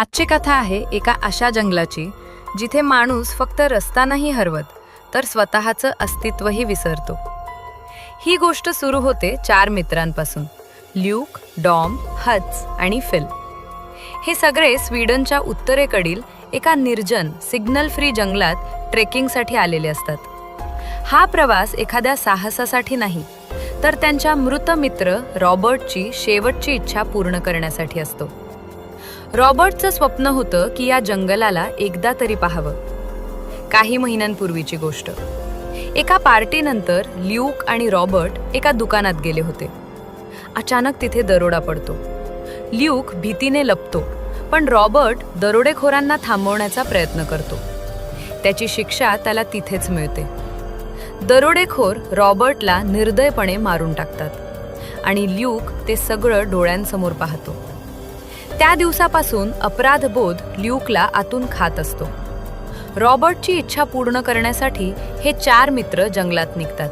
आजची कथा आहे एका अशा जंगलाची जिथे माणूस फक्त रस्ता नाही हरवत तर स्वतःचं अस्तित्वही विसरतो। ही गोष्ट सुरू होते 4 मित्रांपासून, ल्यूक, डॉम, हच आणि फिल। हे सगळे स्वीडनच्या उत्तरेकडील एका निर्जन सिग्नल फ्री जंगलात ट्रेकिंगसाठी आलेले असतात। हा प्रवास एखाद्या साहसासाठी नाही तर त्यांच्या मृत मित्र रॉबर्टची शेवटची इच्छा पूर्ण करण्यासाठी असतो। रॉबर्टचं स्वप्न होतं की या जंगलाला एकदा तरी पाहावं। काही महिन्यांपूर्वीची गोष्ट, एका पार्टीनंतर ल्यूक आणि रॉबर्ट एका दुकानात गेले होते। अचानक तिथे दरोडा पडतो। ल्यूक भीतीने लपतो, पण रॉबर्ट दरोडेखोरांना थांबवण्याचा प्रयत्न करतो। त्याची शिक्षा त्याला तिथेच मिळते। दरोडेखोर रॉबर्टला निर्दयपणे मारून टाकतात आणि ल्यूक ते सगळं डोळ्यांसमोर पाहतो। त्या दिवसापासून अपराधबोध ल्यूकला आतून खात असतो। रॉबर्टची इच्छा पूर्ण करण्यासाठी हे 4 मित्र जंगलात निघतात।